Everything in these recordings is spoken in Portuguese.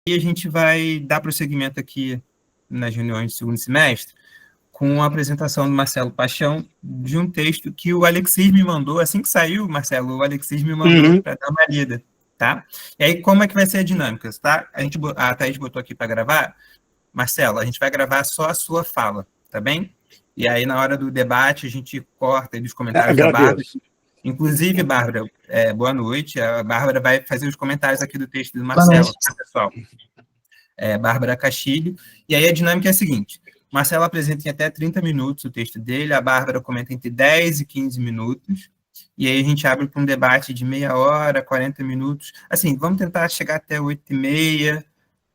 E a gente vai dar prosseguimento aqui nas reuniões do segundo semestre com a apresentação do Marcelo Paixão de um texto que o Alexis me mandou, assim que saiu, Marcelo, o Alexis me mandou para dar uma lida, tá? E aí, como é que vai ser a dinâmica, tá? A Thaís botou aqui para gravar. Marcelo, a gente vai gravar só a sua fala, tá bem? E aí, na hora do debate, a gente corta aí dos comentários da Bárbara. Inclusive, Bárbara, boa noite. A Bárbara vai fazer os comentários aqui do texto do Marcelo, tá, pessoal? Bárbara Castilho. E aí a dinâmica é a seguinte: Marcelo apresenta em até 30 minutos o texto dele, a Bárbara comenta entre 10 e 15 minutos, e aí a gente abre para um debate de meia hora, 40 minutos. Assim, vamos tentar chegar até 8h30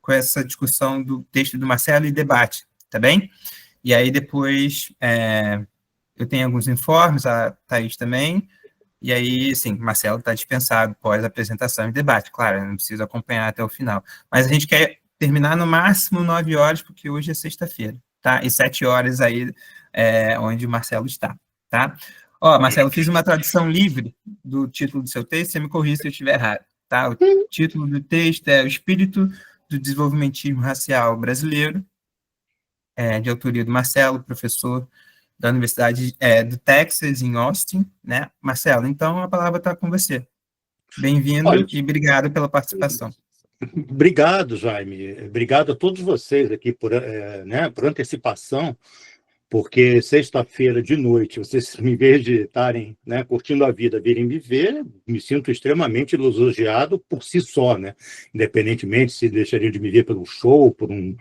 com essa discussão do texto do Marcelo e debate, tá bem? E aí depois eu tenho alguns informes, a Thaís também, e aí, assim, Marcelo está dispensado pós apresentação e debate, claro, não precisa acompanhar até o final. Mas a gente quer terminar no máximo 9 horas, porque hoje é sexta-feira, tá? E 7 horas aí onde o Marcelo está, tá? Ó, Marcelo, fiz uma tradução livre do título do seu texto, você me corrija se eu estiver errado, tá? O título do texto é O Espírito do Desenvolvimentismo Racial Brasileiro, de autoria do Marcelo, professor da Universidade do Texas, em Austin, né? Marcelo, então a palavra está com você. Bem-vindo e obrigado pela participação. Obrigado, Jaime. Obrigado a todos vocês aqui por antecipação, porque sexta-feira de noite, vocês, em vez de estarem curtindo a vida, virem me ver, me sinto extremamente lisonjeado por si só, né? Independentemente se deixariam de me ver pelo show, por um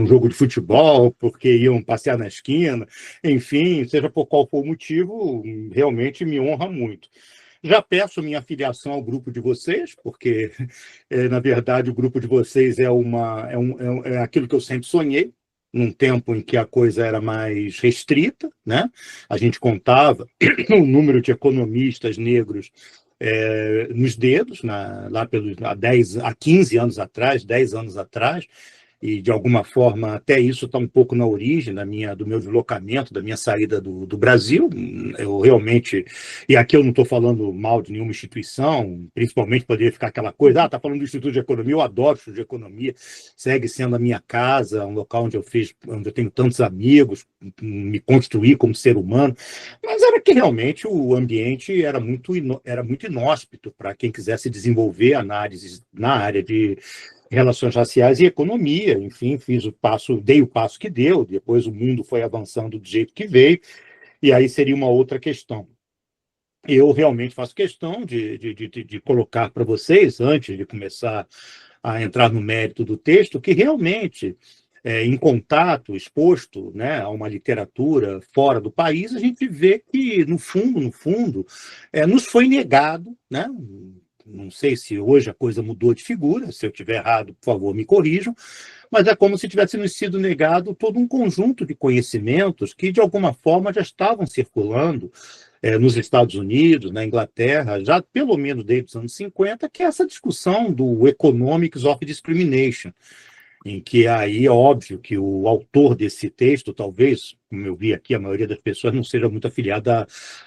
jogo de futebol, porque iam passear na esquina, enfim, seja por qual for o motivo, realmente me honra muito. Já peço minha filiação ao grupo de vocês, porque, na verdade, o grupo de vocês é aquilo que eu sempre sonhei, num tempo em que a coisa era mais restrita, né? A gente contava o número de economistas negros nos dedos, há 15 anos atrás, 10 anos atrás, e, de alguma forma, até isso está um pouco na origem do meu deslocamento, da minha saída do Brasil. Eu realmente... E aqui eu não estou falando mal de nenhuma instituição, principalmente poderia ficar aquela coisa, está falando do Instituto de Economia, eu adoro o Instituto de Economia, segue sendo a minha casa, um local onde eu tenho tantos amigos, me construí como ser humano, mas era que realmente o ambiente era muito inóspito para quem quisesse desenvolver análises na área de relações raciais e economia, enfim, dei o passo que deu, depois o mundo foi avançando do jeito que veio, e aí seria uma outra questão. Eu realmente faço questão de colocar para vocês, antes de começar a entrar no mérito do texto, que realmente, em contato, exposto, né, a uma literatura fora do país, a gente vê que, no fundo, nos foi negado, né? Não sei se hoje a coisa mudou de figura, se eu estiver errado, por favor, me corrijam, mas é como se tivesse nos sido negado todo um conjunto de conhecimentos que, de alguma forma, já estavam circulando nos Estados Unidos, na Inglaterra, já pelo menos desde os anos 50, que é essa discussão do Economics of Discrimination, em que aí é óbvio que o autor desse texto, talvez, como eu vi aqui, a maioria das pessoas não seja muito afiliada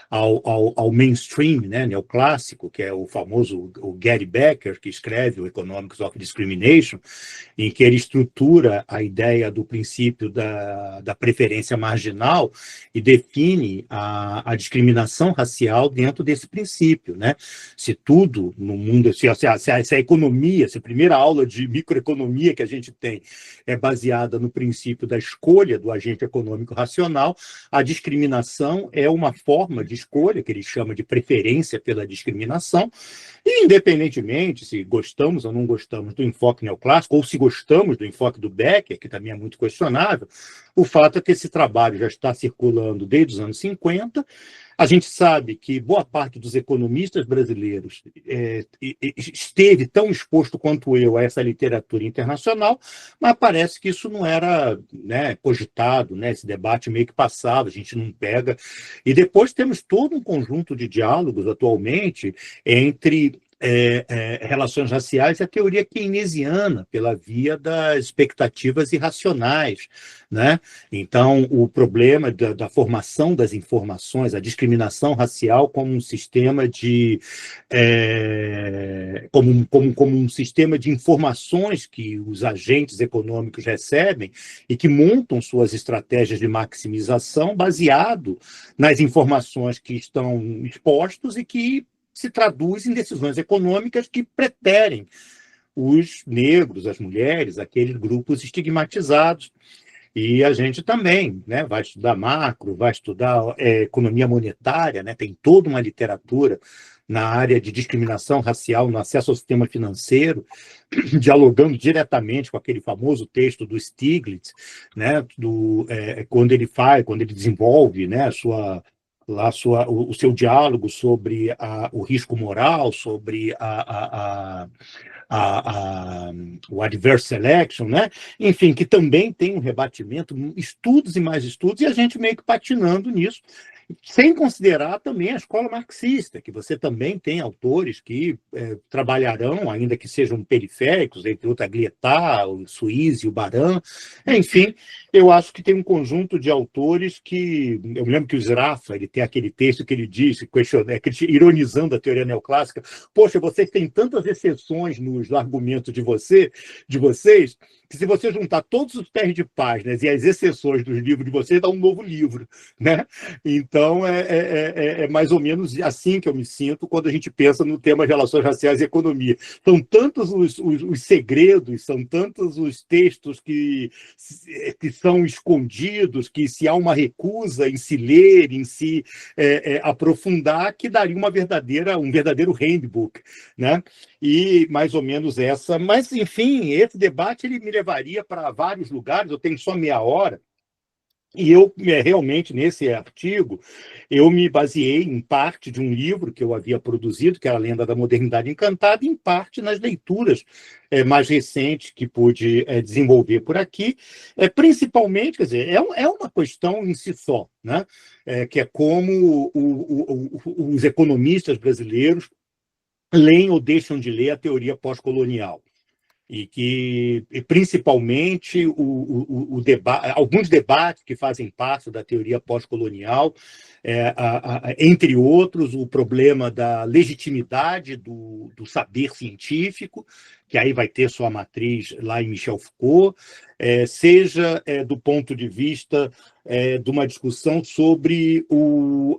ao mainstream, né, neoclássico, que é o famoso o Gary Becker, que escreve o Economics of Discrimination, em que ele estrutura a ideia do princípio da preferência marginal e define a discriminação racial dentro desse princípio, né? Se tudo no mundo, se a economia, se a primeira aula de microeconomia que a gente tem é baseada no princípio da escolha do agente econômico racional, a discriminação é uma forma de escolha, que ele chama de preferência pela discriminação, e independentemente se gostamos ou não gostamos do enfoque neoclássico, ou se gostamos do enfoque do Becker, que também é muito questionável, o fato é que esse trabalho já está circulando desde os anos 50. A gente sabe que boa parte dos economistas brasileiros esteve tão exposto quanto eu a essa literatura internacional, mas parece que isso não era, né, cogitado, né, esse debate meio que passava, a gente não pega. E depois temos todo um conjunto de diálogos atualmente entre relações raciais, é a teoria keynesiana, pela via das expectativas irracionais, né? Então, o problema da formação das informações, a discriminação racial como um sistema de como um sistema de informações que os agentes econômicos recebem e que montam suas estratégias de maximização baseado nas informações que estão expostas e que se traduz em decisões econômicas que preterem os negros, as mulheres, aqueles grupos estigmatizados. E a gente também, né, vai estudar macro, vai estudar economia monetária, né, tem toda uma literatura na área de discriminação racial no acesso ao sistema financeiro, dialogando diretamente com aquele famoso texto do Stiglitz, né, quando ele desenvolve, né, o seu diálogo sobre o risco moral, sobre o adverse selection, né? Enfim, que também tem um rebatimento, estudos e mais estudos, e a gente meio que patinando nisso, sem considerar também a escola marxista, que você também tem autores que trabalharão, ainda que sejam periféricos, entre outros, a Guittard, o Suisse, o Baran, enfim, eu acho que tem um conjunto de autores que... Eu me lembro que o Zraffa, ele tem aquele texto que ele diz, ironizando a teoria neoclássica: poxa, vocês têm tantas exceções nos argumentos de vocês, que se você juntar todos os pés de páginas e as exceções dos livros de vocês, dá um novo livro, né? Então, é mais ou menos assim que eu me sinto quando a gente pensa no tema de relações raciais e economia. São tantos os segredos, são tantos os textos que são escondidos, que se há uma recusa em se ler, em se aprofundar, que daria um verdadeiro handbook, né? E mais ou menos essa. Mas, enfim, esse debate ele me levaria para vários lugares, eu tenho só meia hora, e eu, realmente, nesse artigo, eu me baseei em parte de um livro que eu havia produzido, que era A Lenda da Modernidade Encantada, e em parte nas leituras mais recentes que pude desenvolver por aqui, principalmente, quer dizer, é uma questão em si só, né? Que é como os economistas brasileiros leem ou deixam de ler a teoria pós-colonial. E que, principalmente, alguns debates que fazem parte da teoria pós-colonial, entre outros, o problema da legitimidade do saber científico, que aí vai ter sua matriz lá em Michel Foucault, seja do ponto de vista de uma discussão sobre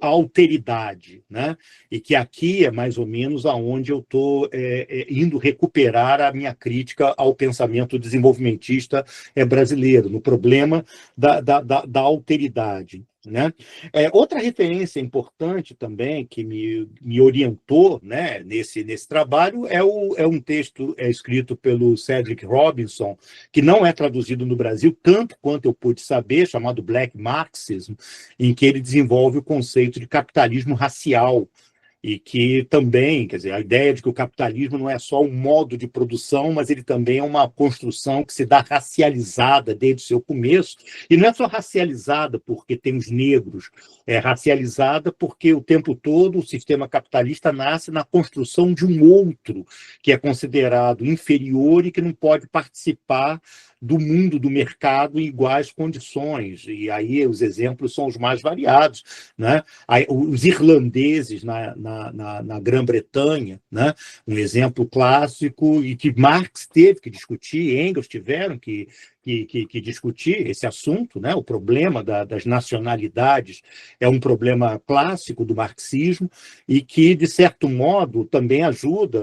a alteridade, né? E que aqui é mais ou menos aonde eu estou indo recuperar a minha crítica ao pensamento desenvolvimentista brasileiro, no problema da alteridade, né? Outra referência importante também que me orientou, né, nesse trabalho é um texto escrito pelo Cedric Robinson, que não é traduzido no Brasil, tanto quanto eu pude saber, chamado Black Marxism, em que ele desenvolve o conceito de capitalismo racial, e que também, quer dizer, a ideia de que o capitalismo não é só um modo de produção, mas ele também é uma construção que se dá racializada desde o seu começo, e não é só racializada porque tem os negros, é racializada porque o tempo todo o sistema capitalista nasce na construção de um outro que é considerado inferior e que não pode participar do mundo do mercado em iguais condições. E aí os exemplos são os mais variados, né? Os irlandeses na Grã-Bretanha, né? Um exemplo clássico, e que Marx teve que discutir, Engels tiveram que discutir esse assunto, né? O problema das nacionalidades é um problema clássico do marxismo e que, de certo modo, também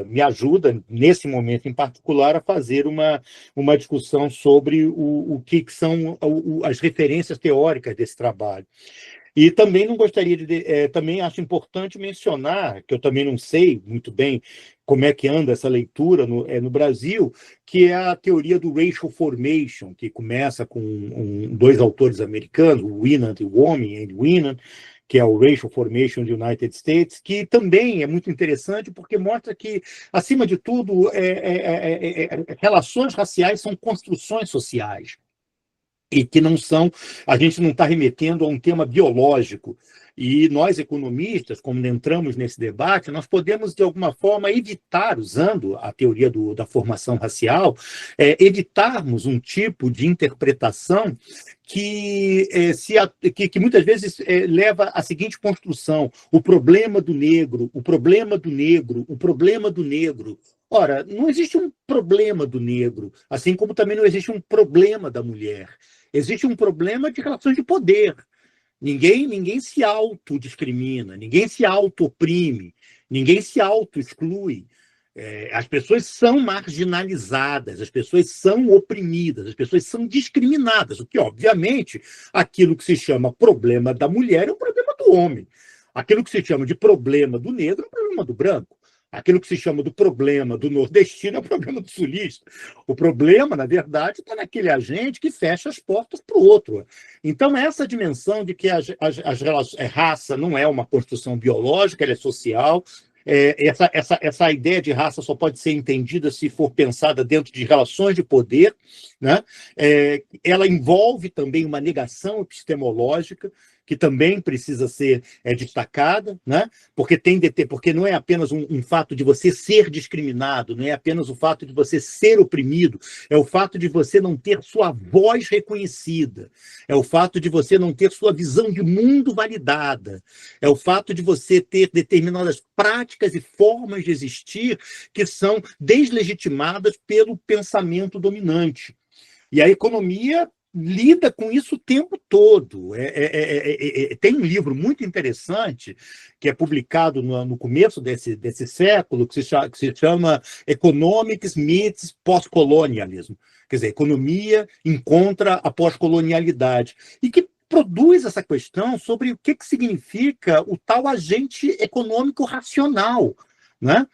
me ajuda, nesse momento em particular, a fazer uma discussão sobre o que são as referências teóricas desse trabalho. E também não gostaria também acho importante mencionar, que eu também não sei muito bem como é que anda essa leitura no Brasil, que é a teoria do racial formation, que começa com dois autores americanos, o Winant e o Winant, que é o Racial Formation do United States, que também é muito interessante porque mostra que, acima de tudo, relações raciais são construções sociais. e que não são, a gente não está remetendo a um tema biológico. E nós, economistas, como entramos nesse debate, nós podemos, de alguma forma, evitar, usando a teoria da formação racial, evitarmos um tipo de interpretação que muitas vezes leva à seguinte construção: o problema do negro, o problema do negro, o problema do negro. Ora, não existe um problema do negro, assim como também não existe um problema da mulher. Existe um problema de relações de poder. Ninguém se autodiscrimina, ninguém se auto-oprime, ninguém se auto-exclui. As pessoas são marginalizadas, as pessoas são oprimidas, as pessoas são discriminadas, o que, obviamente, aquilo que se chama problema da mulher é um problema do homem. Aquilo que se chama de problema do negro é um problema do branco. Aquilo que se chama do problema do nordestino é o problema do sulista. O problema, na verdade, está naquele agente que fecha as portas para o outro. Então, essa dimensão de que raça não é uma construção biológica, ela é social. Essa ideia de raça só pode ser entendida se for pensada dentro de relações de poder, né? Ela envolve também uma negação epistemológica, que também precisa ser destacada, né? Porque não é apenas um fato de você ser discriminado, não é apenas o fato de você ser oprimido, é o fato de você não ter sua voz reconhecida, é o fato de você não ter sua visão de mundo validada, é o fato de você ter determinadas práticas e formas de existir que são deslegitimadas pelo pensamento dominante. E a economia lida com isso o tempo todo. Tem um livro muito interessante que é publicado no começo desse século, que se chama Economics Meets Postcolonialism. Quer dizer, economia encontra a pós-colonialidade. E que produz essa questão sobre o que significa o tal agente econômico racional. Né?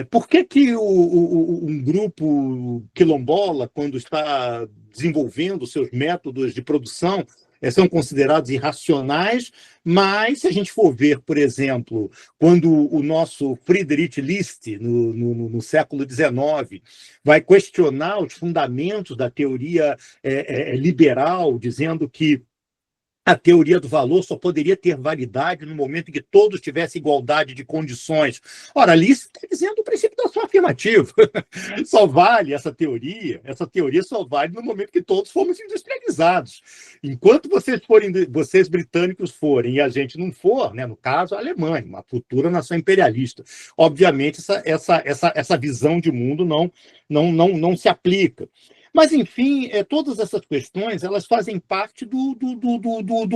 Por que um grupo quilombola, quando está desenvolvendo seus métodos de produção, são considerados irracionais, mas se a gente for ver, por exemplo, quando o nosso Friedrich List, no século XIX, vai questionar os fundamentos da teoria liberal, dizendo que a teoria do valor só poderia ter validade no momento em que todos tivessem igualdade de condições. Ora, ali está dizendo o princípio da ação afirmativa. Só vale essa teoria só vale no momento que todos fomos industrializados. Enquanto vocês britânicos forem e a gente não for, né, no caso a Alemanha, uma futura nação imperialista, obviamente essa visão de mundo não se aplica. Mas, enfim, todas essas questões elas fazem parte do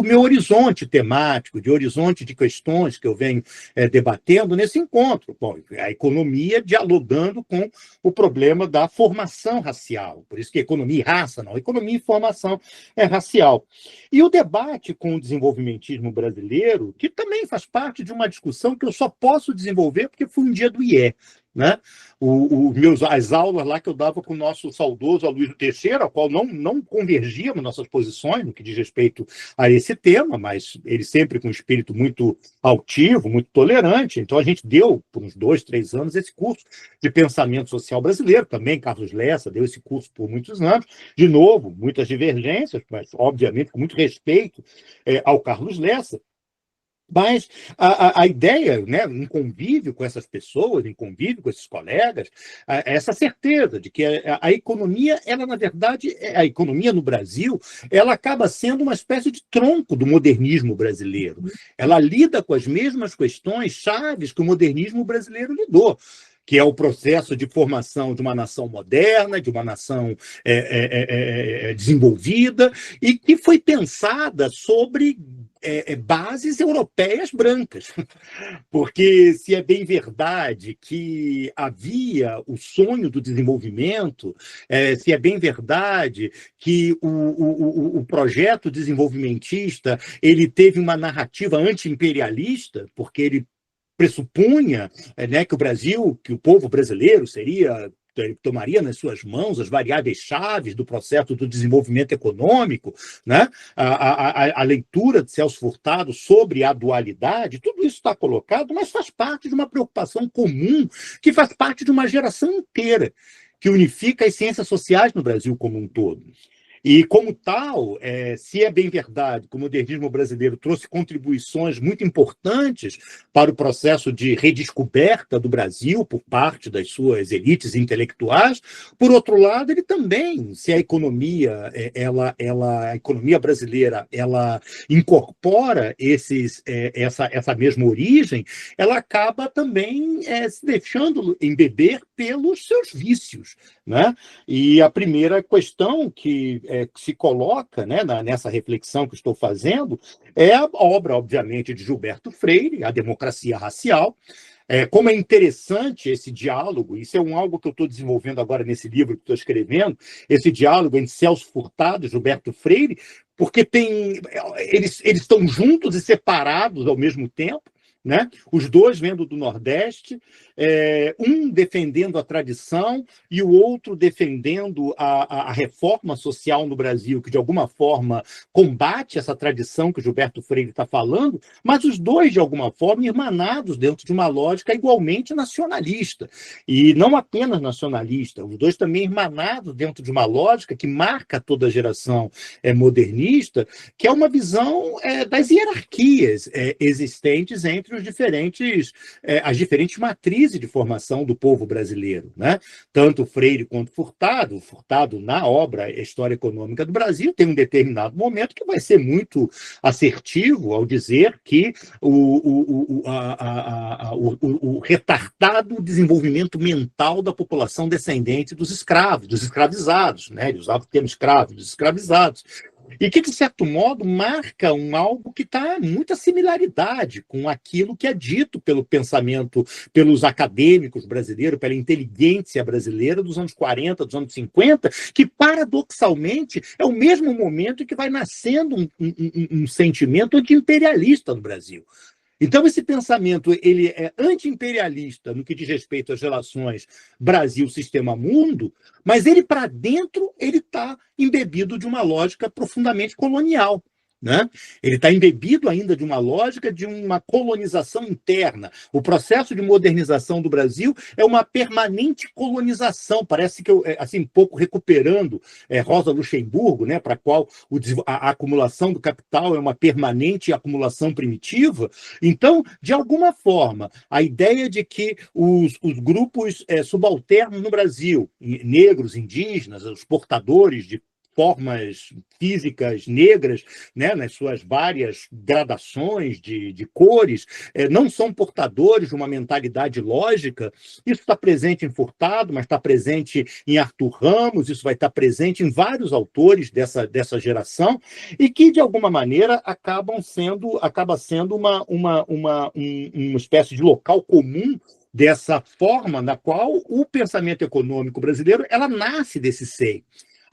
meu horizonte temático, de horizonte de questões que eu venho debatendo nesse encontro. Bom, a economia dialogando com o problema da formação racial. Por isso que economia e raça, não. Economia e formação é racial. E o debate com o desenvolvimentismo brasileiro, que também faz parte de uma discussão que eu só posso desenvolver porque fui um dia do IE. Né? As aulas lá que eu dava com o nosso saudoso Aloysio Teixeira, ao qual não convergíamos nossas posições no que diz respeito a esse tema, mas ele sempre com um espírito muito altivo, muito tolerante. Então a gente deu, por uns 2, 3 anos, esse curso de pensamento social brasileiro. Também Carlos Lessa deu esse curso por muitos anos. De novo, muitas divergências, mas obviamente com muito respeito ao Carlos Lessa. Mas a ideia, né, em convívio com essas pessoas, em convívio com esses colegas, essa certeza de que a economia, ela, na verdade, a economia no Brasil, ela acaba sendo uma espécie de tronco do modernismo brasileiro. Ela lida com as mesmas questões chaves que o modernismo brasileiro lidou, que é o processo de formação de uma nação moderna, de uma nação desenvolvida, e que foi pensada sobre bases europeias brancas. Porque se é bem verdade que havia o sonho do desenvolvimento, se é bem verdade que o projeto desenvolvimentista ele teve uma narrativa anti-imperialista, porque ele pressupunha que o Brasil, que o povo brasileiro tomaria nas suas mãos as variáveis chaves do processo do desenvolvimento econômico, né? A leitura de Celso Furtado sobre a dualidade, tudo isso está colocado, mas faz parte de uma preocupação comum, que faz parte de uma geração inteira, que unifica as ciências sociais no Brasil como um todo. E, como tal, se é bem verdade que o modernismo brasileiro trouxe contribuições muito importantes para o processo de redescoberta do Brasil por parte das suas elites intelectuais, por outro lado, ele também, se a economia, a economia brasileira, ela incorpora essa mesma origem, ela acaba também se deixando embeber pelos seus vícios, né? E a primeira questão que se coloca, né, nessa reflexão que estou fazendo é a obra, obviamente, de Gilberto Freire, A Democracia Racial. Como é interessante esse diálogo, isso é algo que eu estou desenvolvendo agora nesse livro que estou escrevendo, esse diálogo entre Celso Furtado e Gilberto Freire, porque eles estão juntos e separados ao mesmo tempo, né? Os dois vindo do Nordeste, um defendendo a tradição e o outro defendendo a reforma social no Brasil, que de alguma forma combate essa tradição que o Gilberto Freire está falando, mas os dois, de alguma forma, irmanados dentro de uma lógica igualmente nacionalista. E não apenas nacionalista, os dois também irmanados dentro de uma lógica que marca toda a geração modernista, que é uma visão das hierarquias existentes entre as diferentes matrizes de formação do povo brasileiro, né? Tanto Freire quanto Furtado. Furtado, na obra História Econômica do Brasil, tem um determinado momento que vai ser muito assertivo ao dizer que o retardado desenvolvimento mental da população descendente dos escravos, dos escravizados, né? Ele usava o termo escravo, dos escravizados. E que, de certo modo, marca algo que está em muita similaridade com aquilo que é dito pelo pensamento, pelos acadêmicos brasileiros, pela inteligência brasileira dos anos 40, dos anos 50, que, paradoxalmente, é o mesmo momento em que vai nascendo um sentimento anti-imperialista no Brasil. Então, esse pensamento ele é anti-imperialista no que diz respeito às relações Brasil-sistema-mundo, mas ele, para dentro, ele está embebido de uma lógica profundamente colonial, né? Ele está embebido ainda de uma lógica de uma colonização interna. O processo de modernização do Brasil é uma permanente colonização. Parece que, assim, um pouco recuperando Rosa Luxemburgo, né, para a qual a acumulação do capital é uma permanente acumulação primitiva. Então, de alguma forma, a ideia de que os grupos subalternos no Brasil, negros, indígenas, os portadores de formas físicas negras, né, nas suas várias gradações de cores, não são portadores de uma mentalidade lógica. Isso está presente em Furtado, mas está presente em Arthur Ramos, isso vai estar presente em vários autores dessa geração, e que, de alguma maneira, acaba sendo uma espécie de local comum dessa forma na qual o pensamento econômico brasileiro ela nasce desse seio.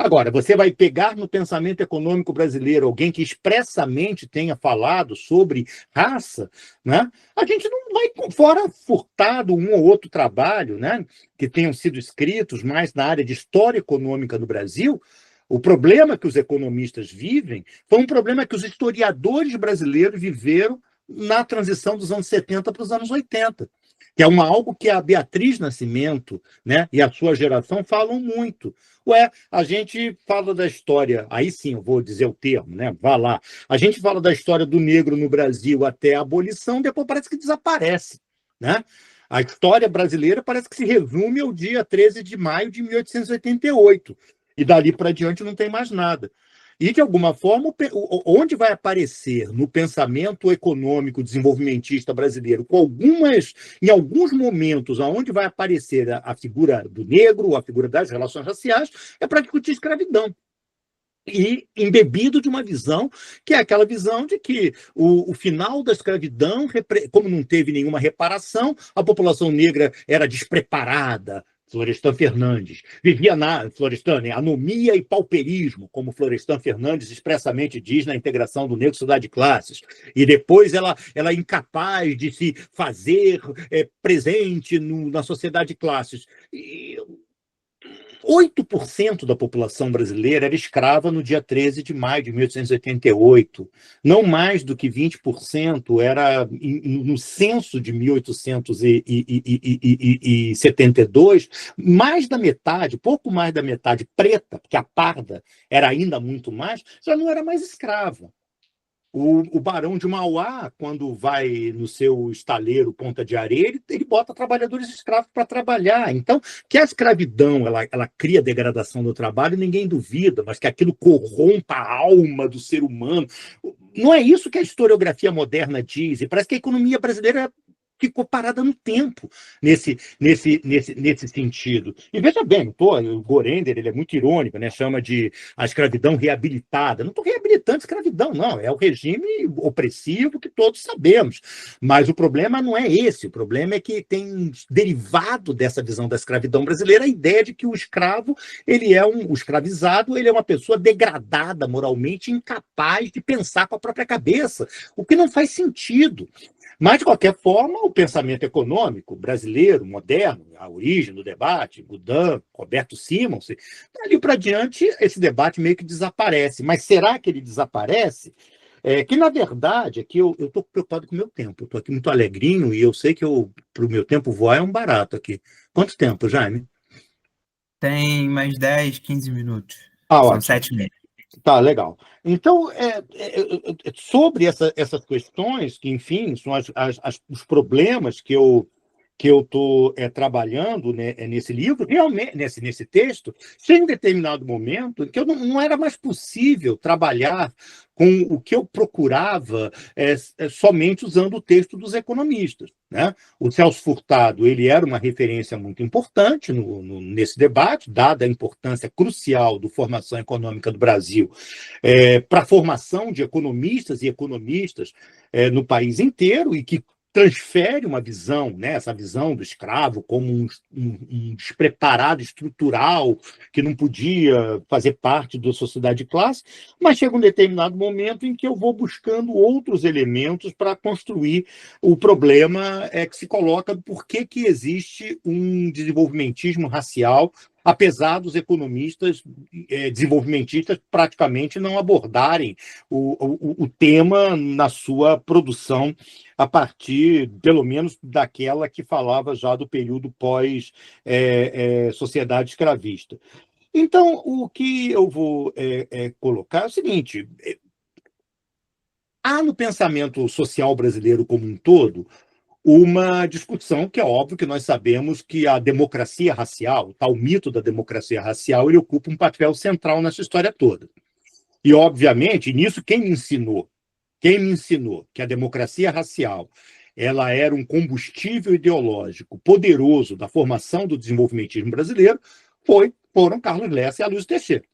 Agora, você vai pegar no pensamento econômico brasileiro alguém que expressamente tenha falado sobre raça, né? A gente não vai, fora Furtado, um ou outro trabalho, né, que tenham sido escritos mais na área de história econômica do Brasil. O problema que os economistas vivem foi um problema que os historiadores brasileiros viveram na transição dos anos 70 para os anos 80. Que é algo que a Beatriz Nascimento, né, e a sua geração falam muito. A gente fala da história, aí sim eu vou dizer o termo, né? Vá lá. A gente fala da história do negro no Brasil até a abolição, depois parece que desaparece, né? A história brasileira parece que se resume ao dia 13 de maio de 1888. E dali para diante não tem mais nada. E, de alguma forma, onde vai aparecer no pensamento econômico desenvolvimentista brasileiro, em alguns momentos, onde vai aparecer a figura do negro, a figura das relações raciais, é para discutir escravidão. E embebido de uma visão, que é aquela visão de que o final da escravidão, como não teve nenhuma reparação, a população negra era despreparada. Florestan Fernandes vivia Florestan, anomia e pauperismo, como Florestan Fernandes expressamente diz na Integração do Negro Cidade de Classes. E depois ela é incapaz de se fazer presente na sociedade de classes. 8% da população brasileira era escrava no dia 13 de maio de 1888. Não mais do que 20% era no censo de 1872, mais da metade, pouco mais da metade preta, porque a parda era ainda muito mais, já não era mais escrava. O Barão de Mauá, quando vai no seu estaleiro Ponta de Areia, ele bota trabalhadores escravos para trabalhar. Então, que a escravidão ela cria degradação do trabalho, ninguém duvida, mas que aquilo corrompa a alma do ser humano. Não é isso que a historiografia moderna diz. E parece que a economia brasileira ficou parada no tempo nesse sentido. E veja bem, o Gorender ele é muito irônico, né? Chama de a escravidão reabilitada. Não estou reabilitando a escravidão, não. É o regime opressivo que todos sabemos. Mas o problema não é esse. O problema é que tem derivado dessa visão da escravidão brasileira a ideia de que o escravo, o escravizado, ele é uma pessoa degradada moralmente, incapaz de pensar com a própria cabeça, o que não faz sentido. Mas, de qualquer forma, o pensamento econômico brasileiro, moderno, a origem do debate, Goudin, Roberto Simons, dali para diante, esse debate meio que desaparece. Mas será que ele desaparece? Que, na verdade, aqui eu estou preocupado com o meu tempo. Eu estou aqui muito alegrinho e eu sei que para o meu tempo voar é um barato aqui. Quanto tempo, Jaime? Tem mais 10, 15 minutos. Ah, São ótimo. 7 e meia. Tá, legal. Então, sobre essas questões, que, enfim, são os problemas que eu estou trabalhando, né, nesse livro, realmente, nesse texto, chega um determinado momento que não era mais possível trabalhar com o que eu procurava somente usando o texto dos economistas, né? O Celso Furtado ele era uma referência muito importante nesse debate, dada a importância crucial da formação econômica do Brasil para a formação de economistas e economistas no país inteiro e que transfere uma visão, né, essa visão do escravo como um despreparado estrutural que não podia fazer parte da sociedade de classe, mas chega um determinado momento em que eu vou buscando outros elementos para construir o problema que se coloca do porquê que existe um desenvolvimentismo racial, apesar dos economistas desenvolvimentistas praticamente não abordarem o tema na sua produção a partir, pelo menos, daquela que falava já do período pós-sociedade escravista. Então, o que eu vou colocar é o seguinte: há no pensamento social brasileiro como um todo uma discussão que é óbvio que nós sabemos que a democracia racial, o tal mito da democracia racial, ele ocupa um papel central nessa história toda. E, obviamente, nisso quem me ensinou que a democracia racial ela era um combustível ideológico poderoso da formação do desenvolvimentismo brasileiro foram Carlos Lessa e Aloysio Teixeira,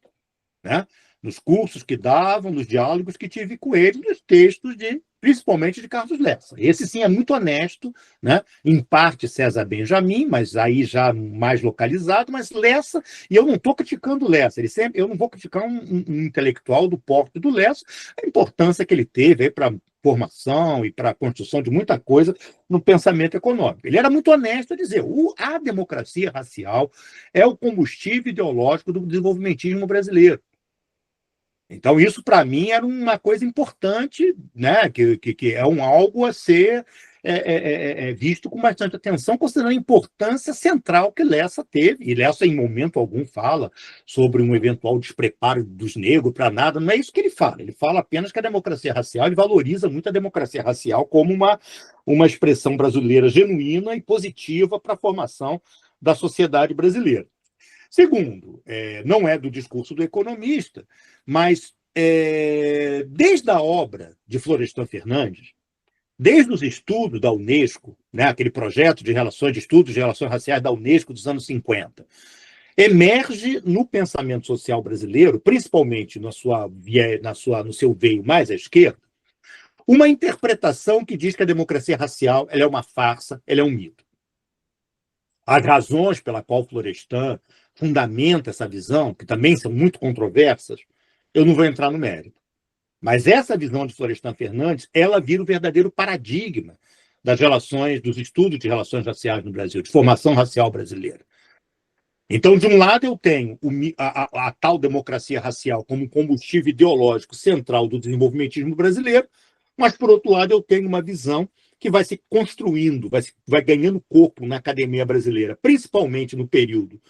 né? Nos cursos que davam, nos diálogos que tive com eles, nos textos principalmente de Carlos Lessa. Esse sim é muito honesto, né? Em parte César Benjamin, mas aí já mais localizado, mas Lessa, e eu não estou criticando Lessa, eu não vou criticar um intelectual do porte do Lessa, a importância que ele teve para a formação e para a construção de muita coisa no pensamento econômico. Ele era muito honesto a dizer a democracia racial é o combustível ideológico do desenvolvimentismo brasileiro. Então, isso, para mim, era uma coisa importante, né? que é algo a ser visto com bastante atenção, considerando a importância central que Lessa teve. E Lessa, em momento algum, fala sobre um eventual despreparo dos negros para nada. Não é isso que ele fala. Ele fala apenas que a democracia racial, ele valoriza muito a democracia racial como uma expressão brasileira genuína e positiva para a formação da sociedade brasileira. Segundo, não é do discurso do economista, mas desde a obra de Florestan Fernandes, desde os estudos da Unesco, né, aquele projeto de estudos de relações raciais da Unesco dos anos 50, emerge no pensamento social brasileiro, principalmente no seu veio mais à esquerda, uma interpretação que diz que a democracia racial ela é uma farsa, ela é um mito. As razões pela qual Florestan fundamenta essa visão, que também são muito controversas, eu não vou entrar no mérito. Mas essa visão de Florestan Fernandes, ela vira o verdadeiro paradigma das estudos de relações raciais no Brasil, de formação racial brasileira. Então, de um lado, eu tenho a tal democracia racial como combustível ideológico central do desenvolvimentismo brasileiro, mas, por outro lado, eu tenho uma visão que vai se construindo, vai ganhando corpo na academia brasileira, principalmente no período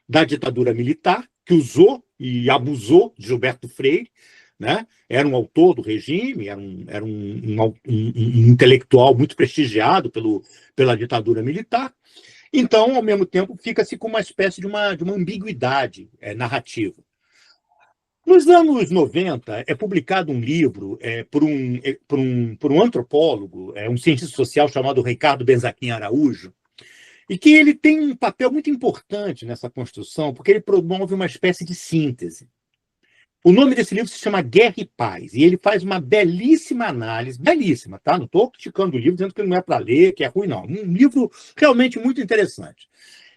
da ditadura militar, que usou e abusou de Gilberto Freire, né? Era um autor do regime, era um intelectual muito prestigiado pela ditadura militar. Então, ao mesmo tempo, fica-se com uma espécie de uma ambiguidade narrativa. Nos anos 90, é publicado um livro por um antropólogo, um cientista social chamado Ricardo Benzaquim Araújo, e que ele tem um papel muito importante nessa construção, porque ele promove uma espécie de síntese. O nome desse livro se chama Guerra e Paz, e ele faz uma belíssima análise, belíssima, tá? Não estou criticando o livro, dizendo que ele não é para ler, que é ruim, não. Um livro realmente muito interessante.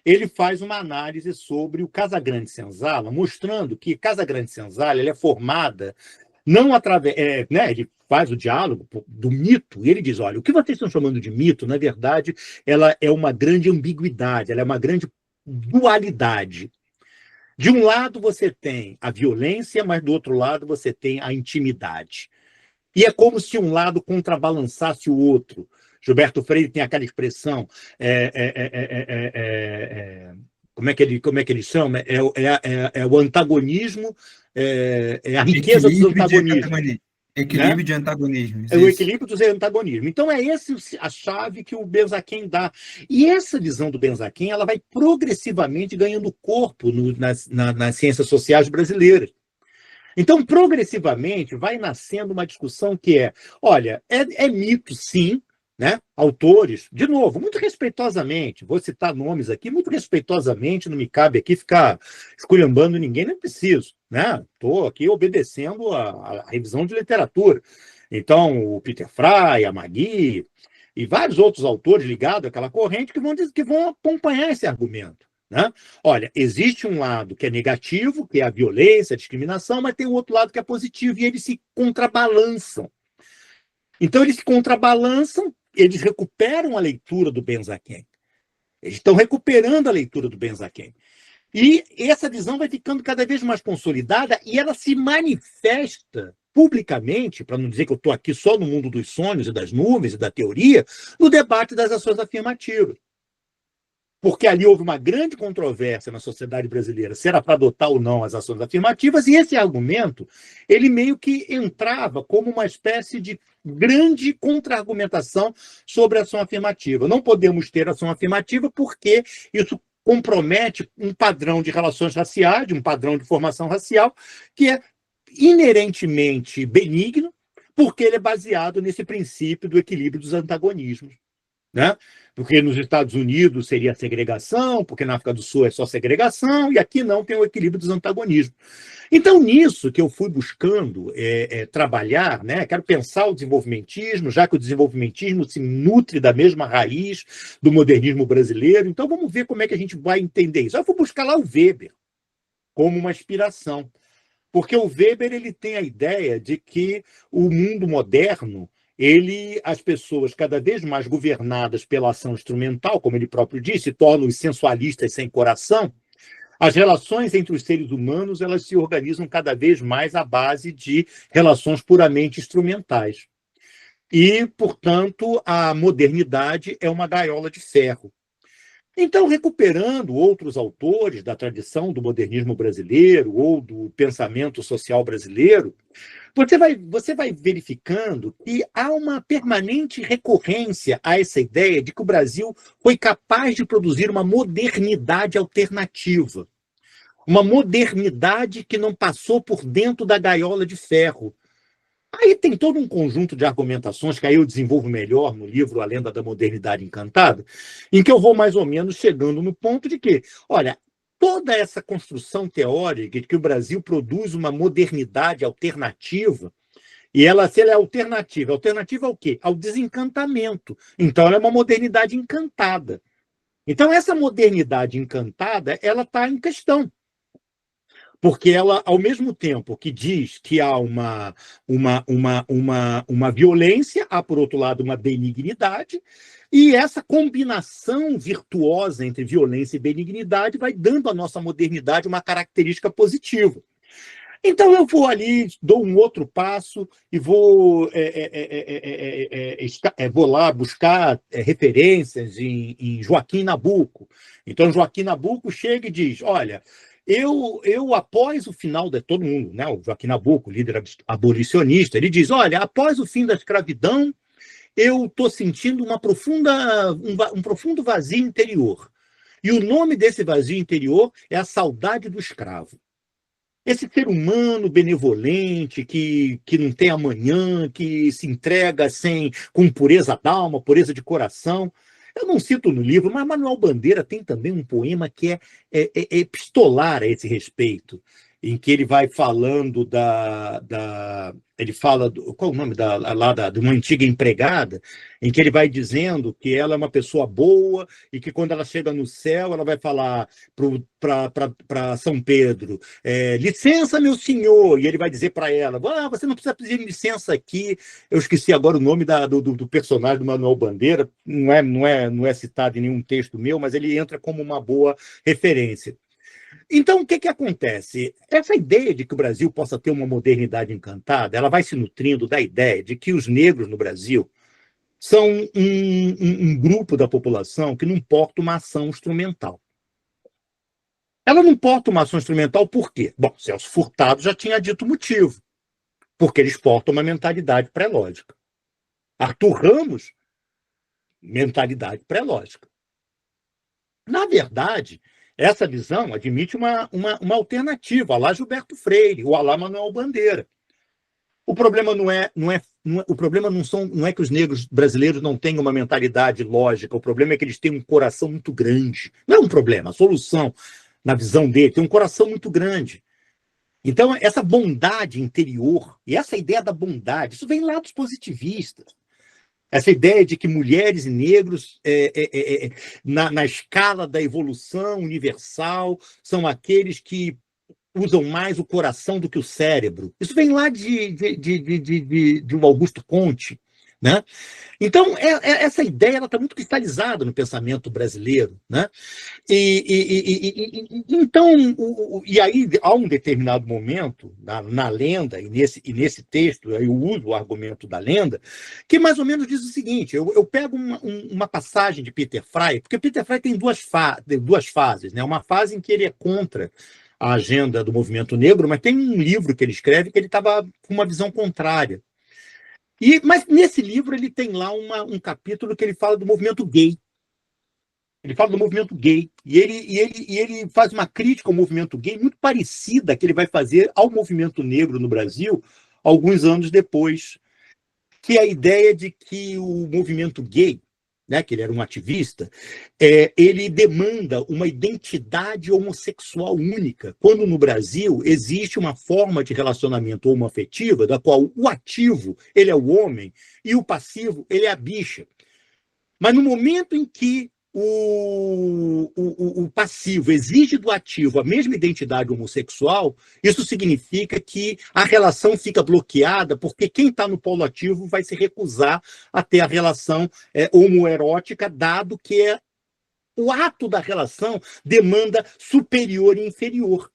Ele faz uma análise sobre o Casagrande Senzala, mostrando que Casagrande Senzala é formada não através... né, ele faz o diálogo do mito, e ele diz, olha, o que vocês estão chamando de mito, na verdade, ela é uma grande ambiguidade, ela é uma grande dualidade. De um lado você tem a violência, mas do outro lado você tem a intimidade. E é como se um lado contrabalançasse o outro. Gilberto Freire tem aquela expressão, como é que ele chama? É o antagonismo, é a riqueza dos antagonismos. Equilíbrio, né? De antagonismos. É o equilíbrio dos antagonismos. Então, é essa a chave que o Benzaquim dá. E essa visão do Benzaquim ela vai progressivamente ganhando corpo nas ciências sociais brasileiras. Então, progressivamente, vai nascendo uma discussão que olha, é mito, sim, né? Autores, de novo, muito respeitosamente, vou citar nomes aqui, muito respeitosamente, não me cabe aqui ficar esculhambando ninguém, nem preciso, né? Estou aqui obedecendo a revisão de literatura. Então, o Peter Fry, a Magui e vários outros autores ligados àquela corrente que vão acompanhar esse argumento. Né? Olha, existe um lado que é negativo, que é a violência, a discriminação, mas tem um outro lado que é positivo, e eles se contrabalançam. Então, eles se contrabalançam, eles recuperam a leitura do Benzaquim. Eles estão recuperando a leitura do Benzaquim. E essa visão vai ficando cada vez mais consolidada e ela se manifesta publicamente, para não dizer que eu estou aqui só no mundo dos sonhos e das nuvens e da teoria, no debate das ações afirmativas. Porque ali houve uma grande controvérsia na sociedade brasileira se era para adotar ou não as ações afirmativas, e esse argumento ele meio que entrava como uma espécie de grande contra-argumentação sobre a ação afirmativa. Não podemos ter ação afirmativa porque isso compromete um padrão de relações raciais, um padrão de formação racial, que é inerentemente benigno, porque ele é baseado nesse princípio do equilíbrio dos antagonismos. Né? Porque nos Estados Unidos seria a segregação, porque na África do Sul é só segregação, e aqui não tem o equilíbrio dos antagonismos. Então, nisso que eu fui buscando trabalhar, né? Quero pensar o desenvolvimentismo, já que o desenvolvimentismo se nutre da mesma raiz do modernismo brasileiro, então vamos ver como é que a gente vai entender isso. Eu vou buscar lá o Weber como uma inspiração, porque o Weber ele tem a ideia de que o mundo moderno as pessoas cada vez mais governadas pela ação instrumental, como ele próprio disse, tornam os sensualistas sem coração. As relações entre os seres humanos elas se organizam cada vez mais à base de relações puramente instrumentais. E, portanto, a modernidade é uma gaiola de ferro. Então, recuperando outros autores da tradição do modernismo brasileiro ou do pensamento social brasileiro, você vai verificando que há uma permanente recorrência a essa ideia de que o Brasil foi capaz de produzir uma modernidade alternativa. Uma modernidade que não passou por dentro da gaiola de ferro. Aí tem todo um conjunto de argumentações que aí eu desenvolvo melhor no livro A Lenda da Modernidade Encantada, em que eu vou mais ou menos chegando no ponto de que, olha, toda essa construção teórica de que o Brasil produz uma modernidade alternativa, e se ela é alternativa ao quê? Ao desencantamento. Então, ela é uma modernidade encantada. Então, essa modernidade encantada, ela está em questão. porque ela, ao mesmo tempo que diz que há uma violência, há, por outro lado, uma benignidade, e essa combinação virtuosa entre violência e benignidade vai dando à nossa modernidade uma característica positiva. Então, eu vou ali, dou um outro passo e vou lá buscar referências em Joaquim Nabuco. Então, Joaquim Nabuco chega e diz, olha, eu após o final de todo mundo, né, o Joaquim Nabuco, líder abolicionista, ele diz, olha, após o fim da escravidão, eu estou sentindo um profundo vazio interior. E o nome desse vazio interior é a saudade do escravo. Esse ser humano benevolente, que não tem amanhã, que se entrega com pureza d'alma, pureza de coração. Eu não cito no livro, mas Manuel Bandeira tem também um poema que é epistolar a esse respeito, em que ele vai falando ele fala, qual é o nome de uma antiga empregada, em que ele vai dizendo que ela é uma pessoa boa e que quando ela chega no céu, ela vai falar para São Pedro, licença, meu senhor, e ele vai dizer para ela, você não precisa pedir licença aqui. Eu esqueci agora o nome do personagem do Manuel Bandeira, não é citado em nenhum texto meu, mas ele entra como uma boa referência. Então, o que acontece? Essa ideia de que o Brasil possa ter uma modernidade encantada, ela vai se nutrindo da ideia de que os negros no Brasil são um grupo da população que não porta uma ação instrumental. Ela não porta uma ação instrumental por quê? Bom, Celso Furtado já tinha dito o motivo. Porque eles portam uma mentalidade pré-lógica. Arthur Ramos, mentalidade pré-lógica. Na verdade, essa visão admite uma alternativa, a lá Gilberto Freire, ou a lá Manuel Bandeira. O problema não é que os negros brasileiros não tenham uma mentalidade lógica, o problema é que eles têm um coração muito grande. Não é um problema, a solução, na visão dele, tem um coração muito grande. Então, essa bondade interior, e essa ideia da bondade, isso vem lá dos positivistas. Essa ideia de que mulheres e negros, na escala da evolução universal, são aqueles que usam mais o coração do que o cérebro. Isso vem lá de um Augusto Conte, né? Então, essa ideia está muito cristalizada no pensamento brasileiro, né? E aí, há um determinado momento, na lenda, e nesse texto, eu uso o argumento da lenda, que mais ou menos diz o seguinte, eu pego uma passagem de Peter Frey, porque Peter Frey tem duas fases, né? Uma fase em que ele é contra a agenda do movimento negro, mas tem um livro que ele escreve que ele estava com uma visão contrária. Mas nesse livro ele tem lá um capítulo que ele fala do movimento gay. Ele fala do movimento gay. E ele faz uma crítica ao movimento gay muito parecida que ele vai fazer ao movimento negro no Brasil alguns anos depois. Que é a ideia de que o movimento gay, né, que ele era um ativista, ele demanda uma identidade homossexual única, quando no Brasil existe uma forma de relacionamento homoafetiva, da qual o ativo ele é o homem e o passivo ele é a bicha. Mas no momento em que o passivo exige do ativo a mesma identidade homossexual, isso significa que a relação fica bloqueada, porque quem está no polo ativo vai se recusar a ter a relação homoerótica, dado que o ato da relação demanda superior e inferior.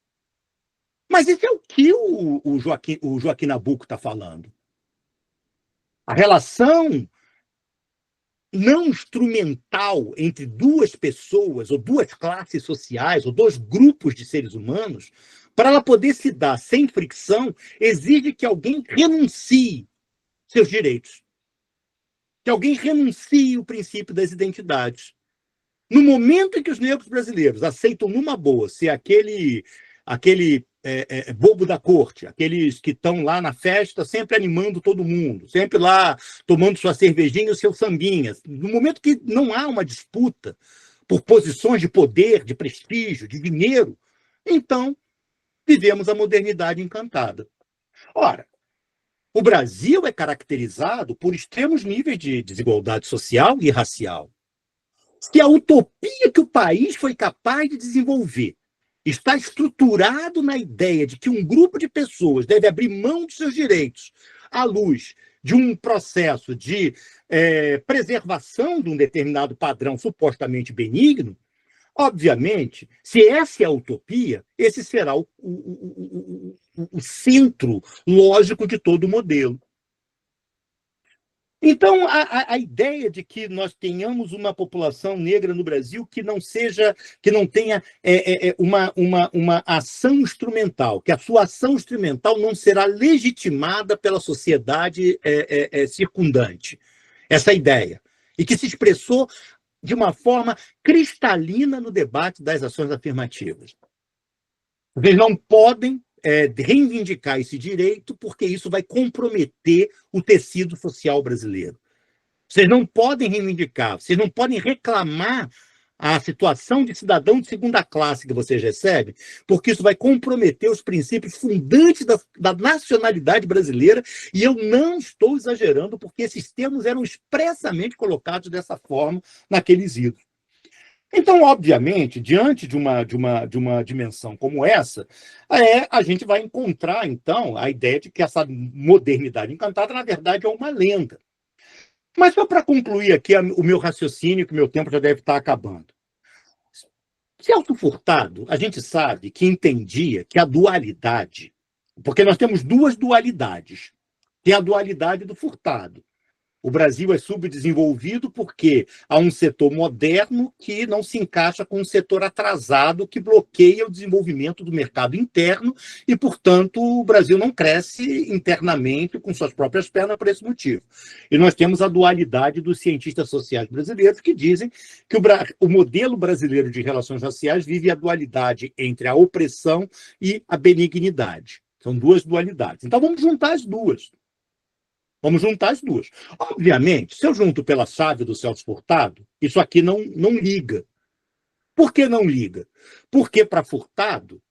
Mas isso é o que o Joaquim Nabuco está falando. A relação não instrumental entre duas pessoas, ou duas classes sociais, ou dois grupos de seres humanos, para ela poder se dar sem fricção, exige que alguém renuncie seus direitos. Que alguém renuncie o princípio das identidades. No momento em que os negros brasileiros aceitam numa boa ser aquele bobo da corte, aqueles que estão lá na festa sempre animando todo mundo, sempre lá tomando sua cervejinha e seus sambinhas. No momento que não há uma disputa por posições de poder, de prestígio, de dinheiro, então vivemos a modernidade encantada. Ora, o Brasil é caracterizado por extremos níveis de desigualdade social e racial. Se a utopia que o país foi capaz de desenvolver está estruturado na ideia de que um grupo de pessoas deve abrir mão de seus direitos à luz de um processo de preservação de um determinado padrão supostamente benigno, obviamente, se essa é a utopia, esse será o centro lógico de todo o modelo. Então, a ideia de que nós tenhamos uma população negra no Brasil que não tenha uma ação instrumental, que a sua ação instrumental não será legitimada pela sociedade circundante. Essa ideia. E que se expressou de uma forma cristalina no debate das ações afirmativas. Vocês não podem reivindicar esse direito, porque isso vai comprometer o tecido social brasileiro. Vocês não podem reivindicar, vocês não podem reclamar a situação de cidadão de segunda classe que vocês recebem, porque isso vai comprometer os princípios fundantes da nacionalidade brasileira, e eu não estou exagerando, porque esses termos eram expressamente colocados dessa forma naqueles idos. Então, obviamente, diante de uma dimensão como essa, a gente vai encontrar, então, a ideia de que essa modernidade encantada, na verdade, é uma lenda. Mas só para concluir aqui o meu raciocínio, que o meu tempo já deve estar acabando. Celso Furtado, a gente sabe que entendia que a dualidade, porque nós temos duas dualidades. Tem a dualidade do Furtado. O Brasil é subdesenvolvido porque há um setor moderno que não se encaixa com um setor atrasado que bloqueia o desenvolvimento do mercado interno e, portanto, o Brasil não cresce internamente com suas próprias pernas por esse motivo. E nós temos a dualidade dos cientistas sociais brasileiros que dizem que o modelo brasileiro de relações raciais vive a dualidade entre a opressão e a benignidade. São duas dualidades. Então, vamos juntar as duas. Vamos juntar as duas. Obviamente, se eu junto pela chave do Celso Furtado, isso aqui não liga. Por que não liga? Porque, para Furtado,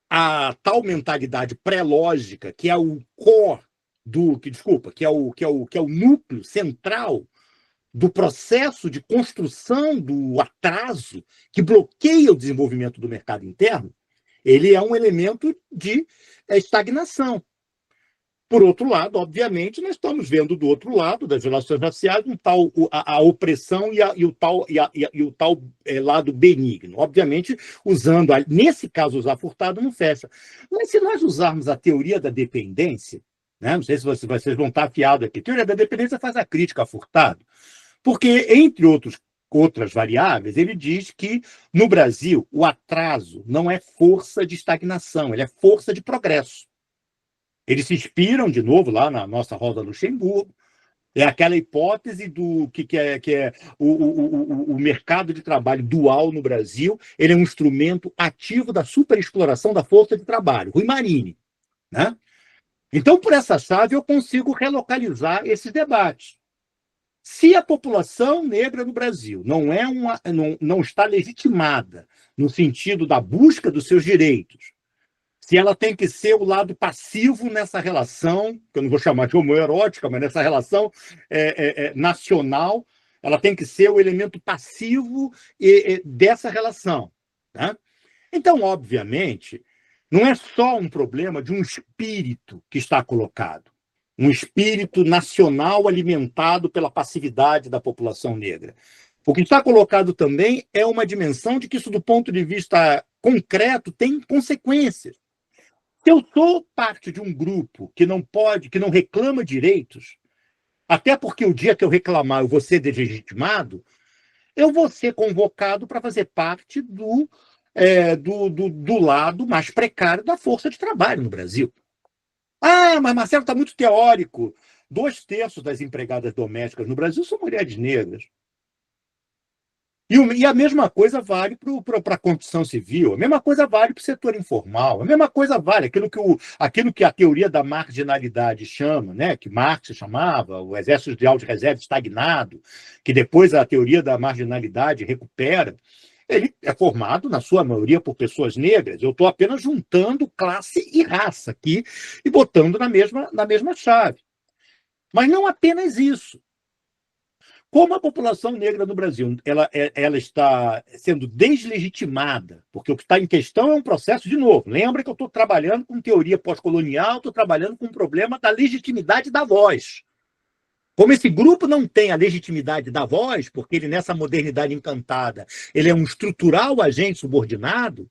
a tal mentalidade pré-lógica, que é o core que é o núcleo central do processo de construção do atraso que bloqueia o desenvolvimento do mercado interno, ele é um elemento de estagnação. Por outro lado, obviamente, nós estamos vendo do outro lado das relações raciais a opressão e o tal lado benigno. Obviamente, nesse caso, usar Furtado não fecha. Mas se nós usarmos a teoria da dependência, né, não sei se vocês vão estar afiados aqui, a teoria da dependência faz a crítica a Furtado, porque, entre outras variáveis, ele diz que, no Brasil, o atraso não é força de estagnação, ele é força de progresso. Eles se inspiram, de novo, lá na nossa Rosa Luxemburgo. É aquela hipótese do que é o mercado de trabalho dual no Brasil. Ele é um instrumento ativo da superexploração da força de trabalho. Rui Marini. Né? Então, por essa chave, eu consigo relocalizar esses debates. Se a população negra no Brasil não está legitimada no sentido da busca dos seus direitos, se ela tem que ser o lado passivo nessa relação, que eu não vou chamar de homoerótica, mas nessa relação nacional, ela tem que ser o elemento passivo dessa relação. Né? Então, obviamente, não é só um problema de um espírito que está colocado, um espírito nacional alimentado pela passividade da população negra. O que está colocado também é uma dimensão de que isso, do ponto de vista concreto, tem consequências. Se eu sou parte de um grupo que não reclama direitos, até porque o dia que eu reclamar eu vou ser deslegitimado, eu vou ser convocado para fazer parte do lado mais precário da força de trabalho no Brasil. Ah, mas Marcelo está muito teórico. 2/3 das empregadas domésticas no Brasil são mulheres negras. E a mesma coisa vale para a construção civil, a mesma coisa vale para o setor informal, a mesma coisa vale aquilo que a teoria da marginalidade chama, né, que Marx chamava, o exército de reserva estagnado, que depois a teoria da marginalidade recupera. Ele é formado, na sua maioria, por pessoas negras. Eu estou apenas juntando classe e raça aqui e botando na mesma chave. Mas não apenas isso. Como a população negra no Brasil ela está sendo deslegitimada, porque o que está em questão é um processo, de novo, lembra que eu estou trabalhando com teoria pós-colonial, estou trabalhando com o problema da legitimidade da voz. Como esse grupo não tem a legitimidade da voz, porque ele, nessa modernidade encantada, ele é um estrutural agente subordinado,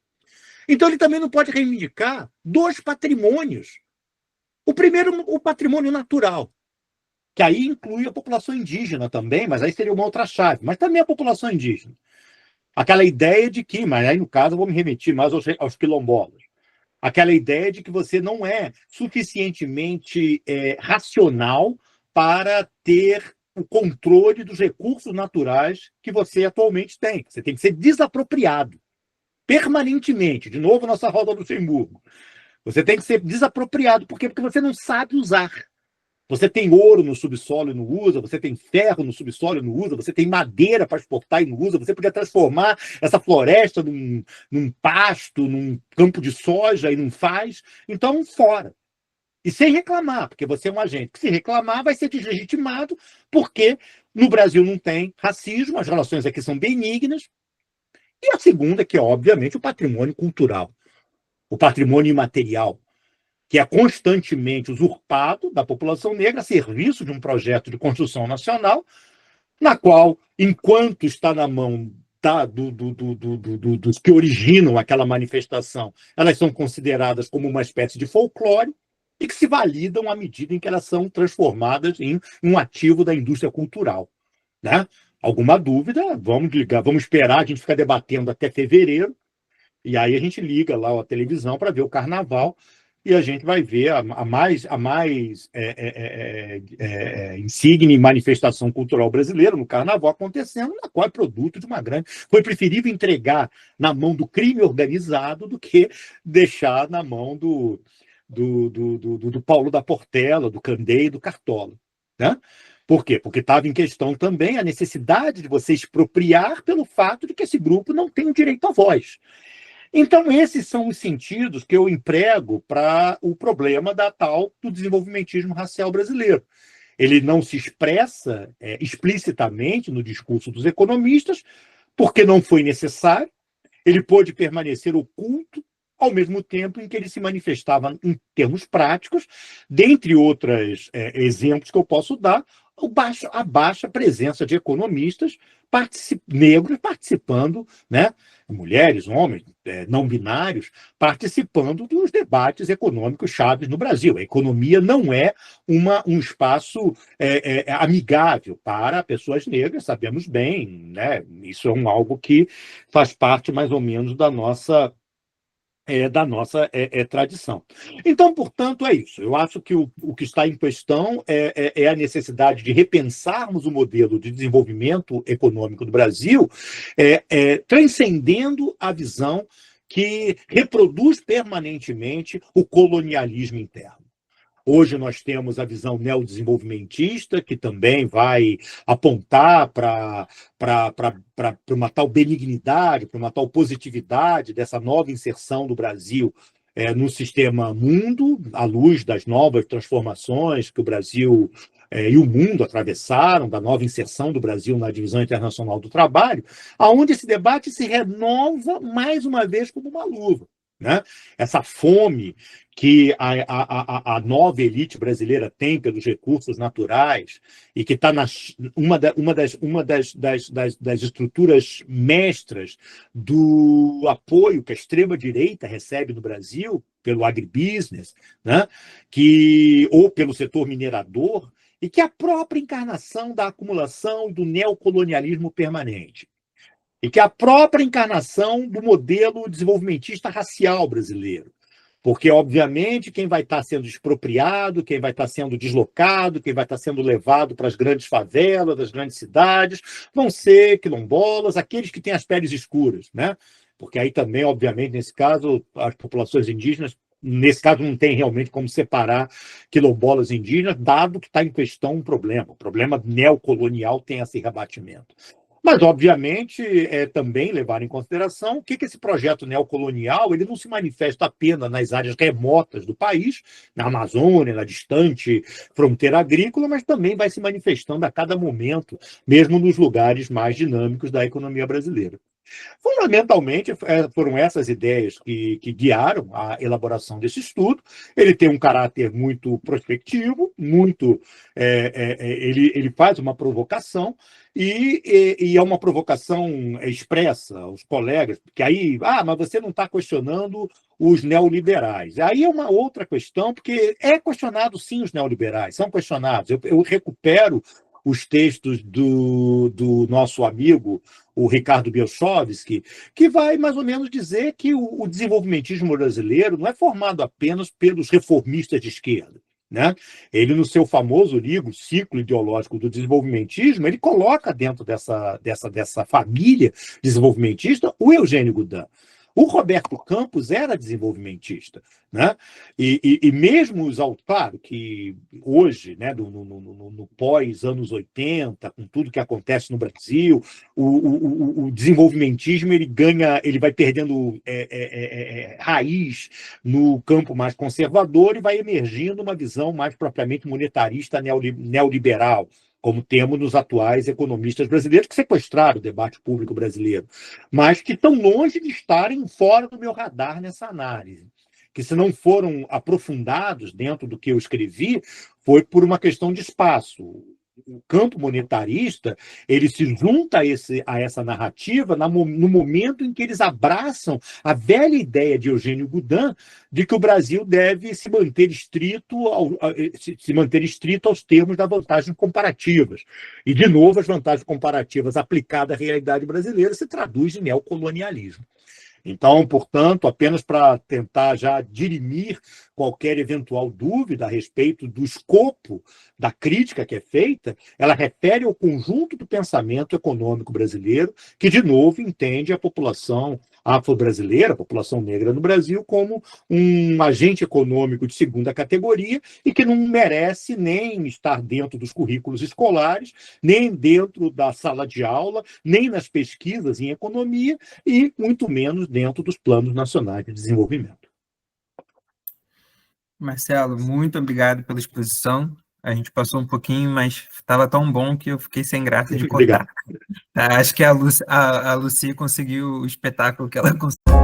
então ele também não pode reivindicar dois patrimônios. O primeiro, o patrimônio natural, que aí inclui a população indígena também, mas aí seria uma outra chave, mas também a população indígena. Aquela ideia de que, mas aí no caso eu vou me remeter mais aos quilombolas, aquela ideia de que você não é suficientemente racional para ter o controle dos recursos naturais que você atualmente tem. Você tem que ser desapropriado permanentemente. De novo, nossa roda do Luxemburgo. Você tem que ser desapropriado. Por quê? Porque você não sabe usar. Você tem ouro no subsolo e não usa, você tem ferro no subsolo e não usa, você tem madeira para exportar e não usa, você podia transformar essa floresta num pasto, num campo de soja e não faz. Então, fora. E sem reclamar, porque você é um agente que, se reclamar, vai ser deslegitimado, porque no Brasil não tem racismo, as relações aqui são benignas. E a segunda, que é, obviamente, o patrimônio cultural, o patrimônio imaterial, que é constantemente usurpado da população negra a serviço de um projeto de construção nacional, na qual, enquanto está na mão dos que originam aquela manifestação, elas são consideradas como uma espécie de folclore e que se validam à medida em que elas são transformadas em um ativo da indústria cultural. Né? Alguma dúvida? Vamos ligar, vamos esperar, a gente fica debatendo até fevereiro, e aí a gente liga lá a televisão para ver o carnaval, e a gente vai ver a mais insigne manifestação cultural brasileira no carnaval acontecendo, na qual é produto de uma grande... Foi preferível entregar na mão do crime organizado do que deixar na mão do Paulo da Portela, do Candei e do Cartola. Né? Por quê? Porque estava em questão também a necessidade de você expropriar pelo fato de que esse grupo não tem o direito à voz. Então, esses são os sentidos que eu emprego para o problema do desenvolvimentismo racial brasileiro. Ele não se expressa explicitamente no discurso dos economistas, porque não foi necessário. Ele pôde permanecer oculto, ao mesmo tempo em que ele se manifestava em termos práticos, dentre outros exemplos que eu posso dar, a baixa presença de economistas negros participando, né? Mulheres, homens, não binários, participando dos debates econômicos chaves no Brasil. A economia não é um espaço amigável para pessoas negras, sabemos bem, né? Isso é algo que faz parte mais ou menos da nossa tradição. Então, portanto, é isso. Eu acho que o que está em questão é a necessidade de repensarmos o modelo de desenvolvimento econômico do Brasil, transcendendo a visão que reproduz permanentemente o colonialismo interno. Hoje nós temos a visão neodesenvolvimentista, que também vai apontar para uma tal benignidade, para uma tal positividade dessa nova inserção do Brasil no sistema mundo, à luz das novas transformações que o Brasil e o mundo atravessaram, da nova inserção do Brasil na divisão internacional do trabalho, aonde esse debate se renova mais uma vez como uma luva. Né? Essa fome que a nova elite brasileira tem pelos recursos naturais e que está uma das estruturas mestras do apoio que a extrema-direita recebe no Brasil pelo agribusiness, né? Ou pelo setor minerador, e que é a própria encarnação da acumulação e do neocolonialismo permanente. E que é a própria encarnação do modelo desenvolvimentista racial brasileiro. Porque, obviamente, quem vai estar sendo expropriado, quem vai estar sendo deslocado, quem vai estar sendo levado para as grandes favelas, das grandes cidades, vão ser quilombolas, aqueles que têm as peles escuras, né? Porque aí também, obviamente, nesse caso, as populações indígenas, nesse caso, não tem realmente como separar quilombolas indígenas, dado que está em questão um problema. O problema neocolonial tem esse rebatimento. Mas, obviamente, também levar em consideração que esse projeto neocolonial ele não se manifesta apenas nas áreas remotas do país, na Amazônia, na distante fronteira agrícola, mas também vai se manifestando a cada momento, mesmo nos lugares mais dinâmicos da economia brasileira. Fundamentalmente, foram essas ideias que guiaram a elaboração desse estudo. Ele tem um caráter muito prospectivo, ele faz uma provocação, e é uma provocação expressa aos colegas, que aí, mas você não está questionando os neoliberais. Aí é uma outra questão, porque é questionado sim os neoliberais, são questionados. Eu recupero os textos do nosso amigo, o Ricardo Bielchowski, que vai mais ou menos dizer que o desenvolvimentismo brasileiro não é formado apenas pelos reformistas de esquerda. Né? Ele, no seu famoso livro, Ciclo Ideológico do Desenvolvimentismo, ele coloca dentro dessa família desenvolvimentista o Eugênio Goudin. O Roberto Campos era desenvolvimentista, né? E mesmo claro que hoje, né, no pós-anos 80, com tudo que acontece no Brasil, o desenvolvimentismo ele vai perdendo raiz no campo mais conservador e vai emergindo uma visão mais propriamente monetarista neoliberal, como temos nos atuais economistas brasileiros, que sequestraram o debate público brasileiro, mas que estão longe de estarem fora do meu radar nessa análise, que se não foram aprofundados dentro do que eu escrevi, foi por uma questão de espaço. O campo monetarista ele se junta a essa narrativa no momento em que eles abraçam a velha ideia de Eugênio Goudin de que o Brasil deve se manter estrito aos termos das vantagens comparativas. E, de novo, as vantagens comparativas aplicadas à realidade brasileira se traduzem em neocolonialismo. Então, portanto, apenas para tentar já dirimir qualquer eventual dúvida a respeito do escopo da crítica que é feita, ela refere ao conjunto do pensamento econômico brasileiro, que, de novo, entende a população afro-brasileira, a população negra no Brasil, como um agente econômico de segunda categoria e que não merece nem estar dentro dos currículos escolares, nem dentro da sala de aula, nem nas pesquisas em economia e muito menos dentro dos planos nacionais de desenvolvimento. Marcelo, muito obrigado pela exposição. A gente passou um pouquinho, mas estava tão bom que eu fiquei sem graça de cortar. Obrigado. Acho que a Lucy conseguiu o espetáculo que ela conseguiu.